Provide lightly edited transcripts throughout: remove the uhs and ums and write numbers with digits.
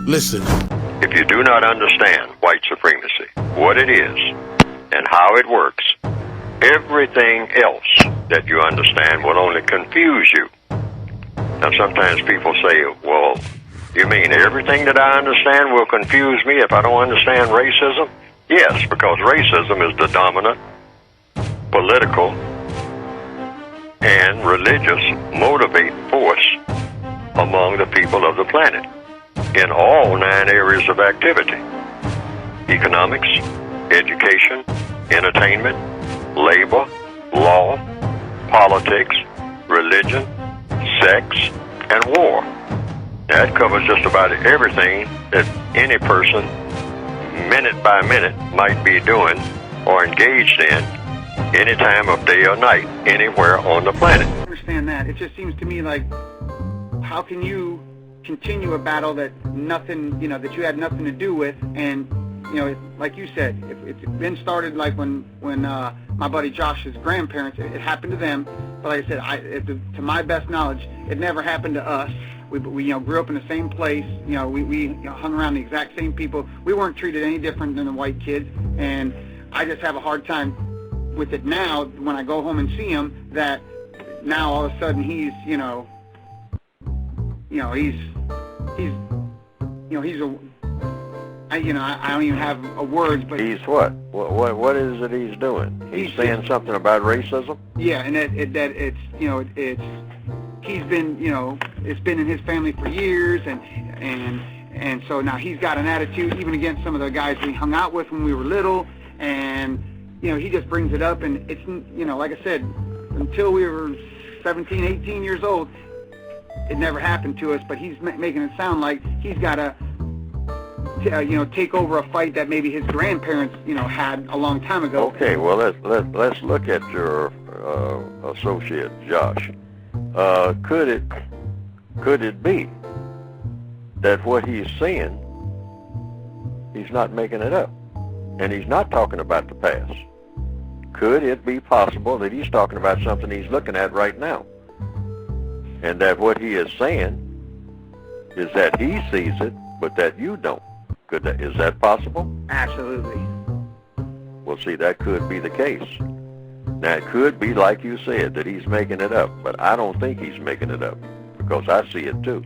Listen. If you do not understand white supremacy, what it is, and how it works, everything else that you understand will only confuse you. Now, sometimes people say, well, you mean everything that I understand will confuse me if I don't understand racism? Yes, because racism is the dominant political and religious motivating force among the people of the planet in all 9 areas of activity: economics, education, entertainment, labor, law, politics, religion, sex, and war. That covers just about everything that any person, minute by minute, might be doing or engaged in any time of day or night, anywhere on the planet. I understand that. It just seems to me like, how can you continue a battle that nothing, that you had nothing to do with? And, like you said, if it's been started like when my buddy Josh's grandparents, it happened to them. But like I said, to my best knowledge, it never happened to us. We grew up in the same place. We hung around the exact same people. We weren't treated any different than the white kids. And I just have a hard time with it now when I go home and see him, that now all of a sudden he's I don't even have a words, but he's what? What is it he's doing? He's saying something about racism? Yeah, and he's been, it's been in his family for years, and so now he's got an attitude even against some of the guys we hung out with when we were little, and he just brings it up, and it's, like I said, until we were 17, 18 years old, it never happened to us, but he's making it sound like he's got to, take over a fight that maybe his grandparents, had a long time ago. Okay, well, let's look at your associate, Josh. Could it be that what he's saying, he's not making it up, and he's not talking about the past? Could it be possible that he's talking about something he's looking at right now, and that what he is saying is that he sees it, but that you don't? Is that possible? Absolutely. Well, see, that could be the case. Now, it could be, like you said, that he's making it up, but I don't think he's making it up, because I see it too.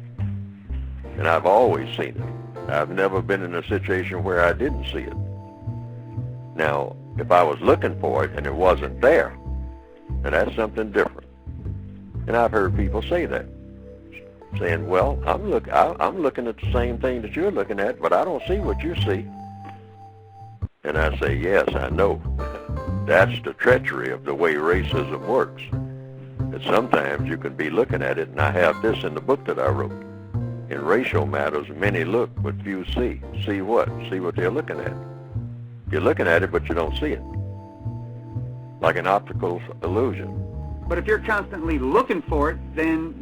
And I've always seen it. I've never been in a situation where I didn't see it. Now, if I was looking for it and it wasn't there, then that's something different. And I've heard people say that, saying, well, I'm looking at the same thing that you're looking at, but I don't see what you see. And I say, yes, I know. That's the treachery of the way racism works. That sometimes you can be looking at it, and I have this in the book that I wrote. In racial matters, many look, but few see. See what? See what they're looking at. You're looking at it, but you don't see it. Like an optical illusion. But if you're constantly looking for it, then,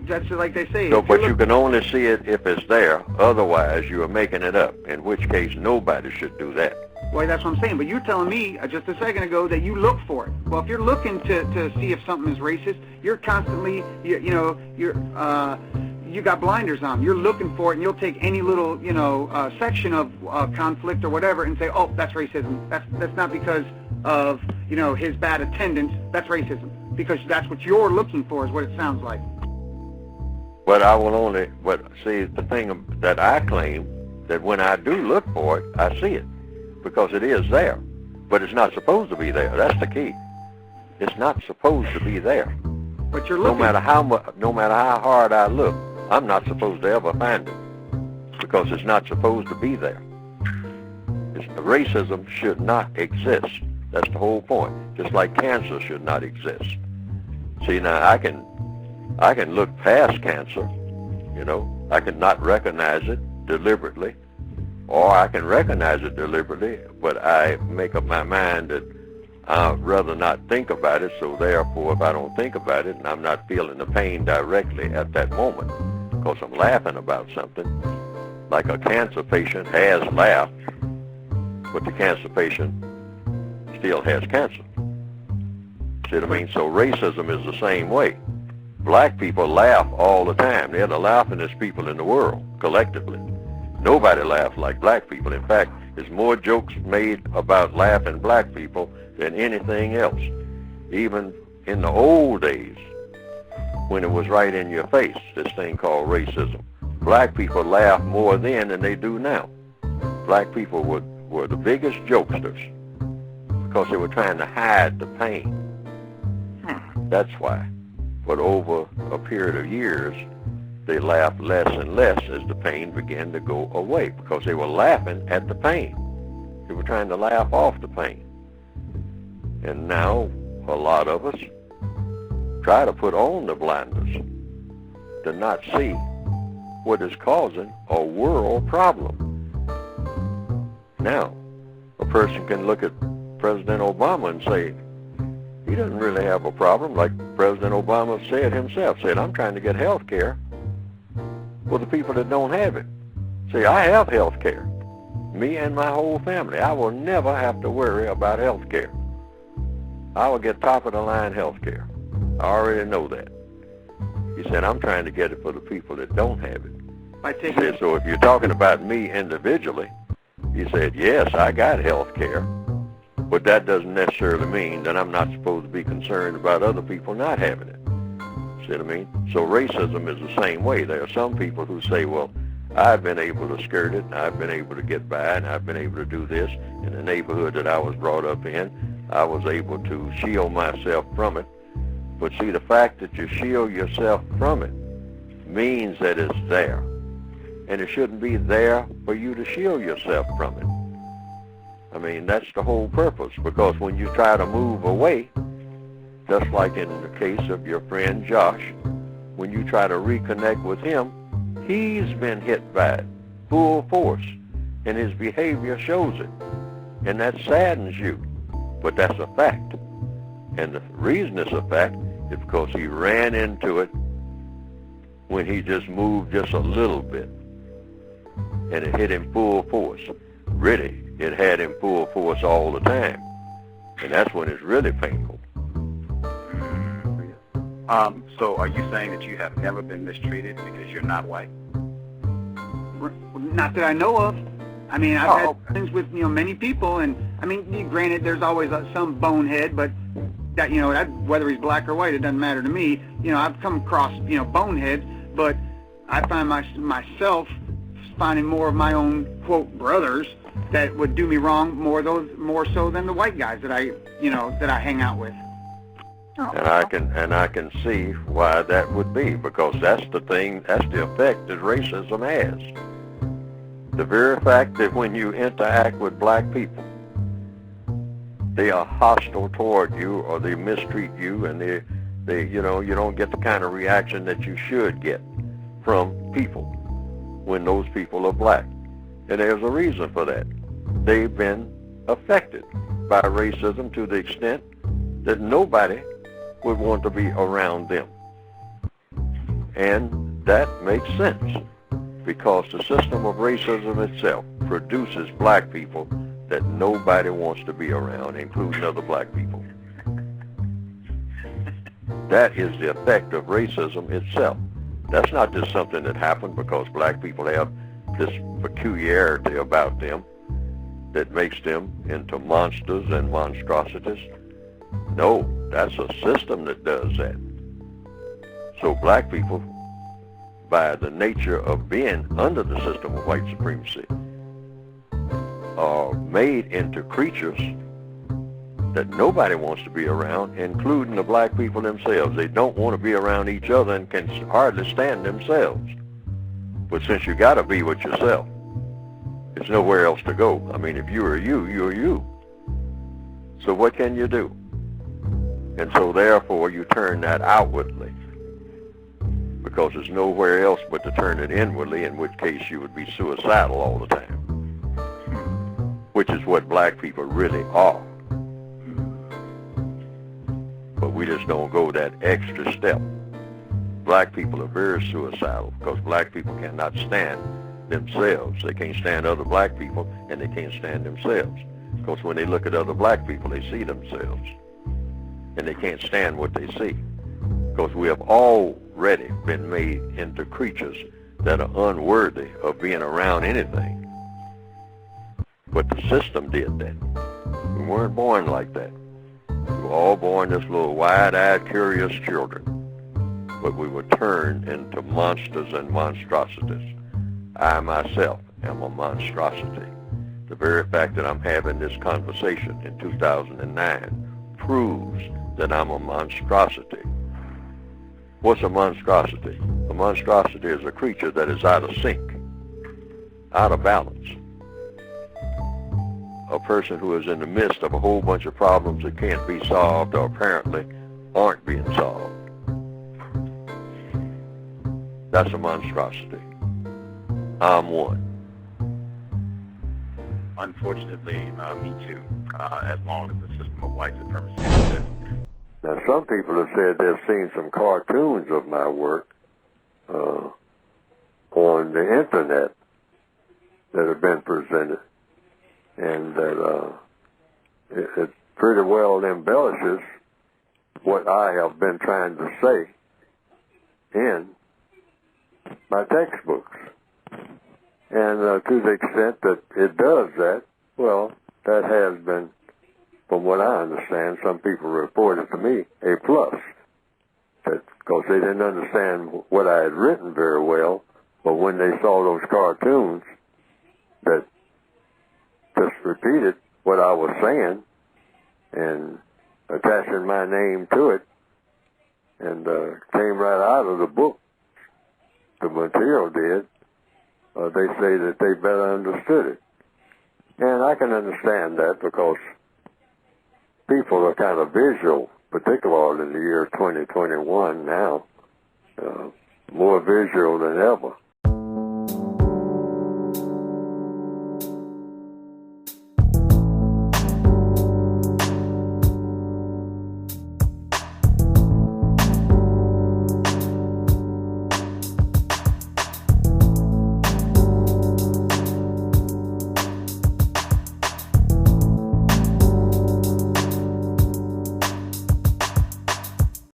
that's like they say. So, but you can only see it if it's there. Otherwise, you are making it up, in which case nobody should do that. Well, that's what I'm saying. But you're telling me just a second ago that you look for it. Well, if you're looking to see if something is racist, you're constantly, you got blinders on. You're looking for it, and you'll take any little, section of conflict or whatever and say, oh, that's racism. That's not because of, his bad attendance. That's racism. Because that's what you're looking for, is what it sounds like. But see, the thing that I claim, that when I do look for it, I see it. Because it is there. But it's not supposed to be there. That's the key. It's not supposed to be there. But you're looking. No matter how hard I look, I'm not supposed to ever find it. Because it's not supposed to be there. Racism should not exist. That's the whole point. Just like cancer should not exist. See, now I can look past cancer, I can not recognize it deliberately, or I can recognize it deliberately, but I make up my mind that I'd rather not think about it, so therefore if I don't think about it and I'm not feeling the pain directly at that moment, because I'm laughing about something, like a cancer patient has laughed, but the cancer patient still has cancer. See what I mean? So racism is the same way. Black people laugh all the time. They're the laughingest people in the world, collectively. Nobody laughs like black people. In fact, there's more jokes made about laughing black people than anything else. Even in the old days, when it was right in your face, this thing called racism, black people laughed more then than they do now. Black people were the biggest jokesters because they were trying to hide the pain. That's why. But over a period of years, they laughed less and less as the pain began to go away because they were laughing at the pain. They were trying to laugh off the pain. And now a lot of us try to put on the blinders to not see what is causing a world problem. Now, a person can look at President Obama and say, he doesn't really have a problem, like President Obama said himself, said, I'm trying to get health care for the people that don't have it. See, I have health care. Me and my whole family. I will never have to worry about health care. I will get top-of-the-line health care. I already know that. He said, I'm trying to get it for the people that don't have it. He said, so if you're talking about me individually, he said, yes, I got health care, but that doesn't necessarily mean that I'm not supposed to be concerned about other people not having it. See what I mean? So racism is the same way. There are some people who say, well, I've been able to skirt it, and I've been able to get by, and I've been able to do this. In the neighborhood that I was brought up in, I was able to shield myself from it. But see, the fact that you shield yourself from it means that it's there. And it shouldn't be there for you to shield yourself from it. I mean, that's the whole purpose, because when you try to move away, just like in the case of your friend Josh, when you try to reconnect with him, he's been hit by it, full force, and his behavior shows it. And that saddens you, but that's a fact. And the reason it's a fact is because he ran into it when he just moved just a little bit, and it hit him full force. Really, it had him full force all the time, and that's when it's really painful. So are you saying that you have never been mistreated because you're not white? Not that I know of. I mean, I've had things with, many people, and, I mean, granted, there's always some bonehead, but that, that, whether he's black or white, it doesn't matter to me. I've come across, boneheads, but I find myself finding more of my own, quote, brothers that would do me wrong more so than the white guys that I hang out with. And I can see why that would be, because that's the effect that racism has. The very fact that when you interact with black people, they are hostile toward you, or they mistreat you, and they you don't get the kind of reaction that you should get from people when those people are black. And there's a reason for that. They've been affected by racism to the extent that nobody would want to be around them. And that makes sense, because the system of racism itself produces black people that nobody wants to be around, including other black people. That is the effect of racism itself. That's not just something that happened because black people have this peculiarity about them that makes them into monsters and monstrosities. No, that's a system that does that. So black people, by the nature of being under the system of white supremacy, are made into creatures that nobody wants to be around, including the black people themselves. They don't want to be around each other and can hardly stand themselves. But since you got to be with yourself, there's nowhere else to go. I mean, if you are you, you're you. So what can you do? And so therefore you turn that outwardly, because there's nowhere else but to turn it inwardly, in which case you would be suicidal all the time, which is what black people really are. But we just don't go that extra step. Black people are very suicidal because black people cannot stand themselves. They can't stand other black people, and they can't stand themselves. Because when they look at other black people, they see themselves. And they can't stand what they see. Because we have already been made into creatures that are unworthy of being around anything. But the system did that. We weren't born like that. We were all born as little wide-eyed, curious children. But we were turned into monsters and monstrosities. I myself am a monstrosity. The very fact that I'm having this conversation in 2009 proves that I'm a monstrosity. What's a monstrosity? A monstrosity is a creature that is out of sync, out of balance. A person who is in the midst of a whole bunch of problems that can't be solved or apparently aren't being solved. That's a monstrosity. I'm one. Unfortunately, me too, as long as the system of white supremacy exists. Now, some people have said they've seen some cartoons of my work on the internet that have been presented, and that it pretty well embellishes what I have been trying to say in my textbooks. And to the extent that it does that, well, that has been, from what I understand, some people reported to me, a plus. Because they didn't understand what I had written very well, but when they saw those cartoons that just repeated what I was saying and attaching my name to it, and came right out of the book, the material did, they say that they better understood it. And I can understand that because people are kind of visual, particularly in the year 2021 now, more visual than ever.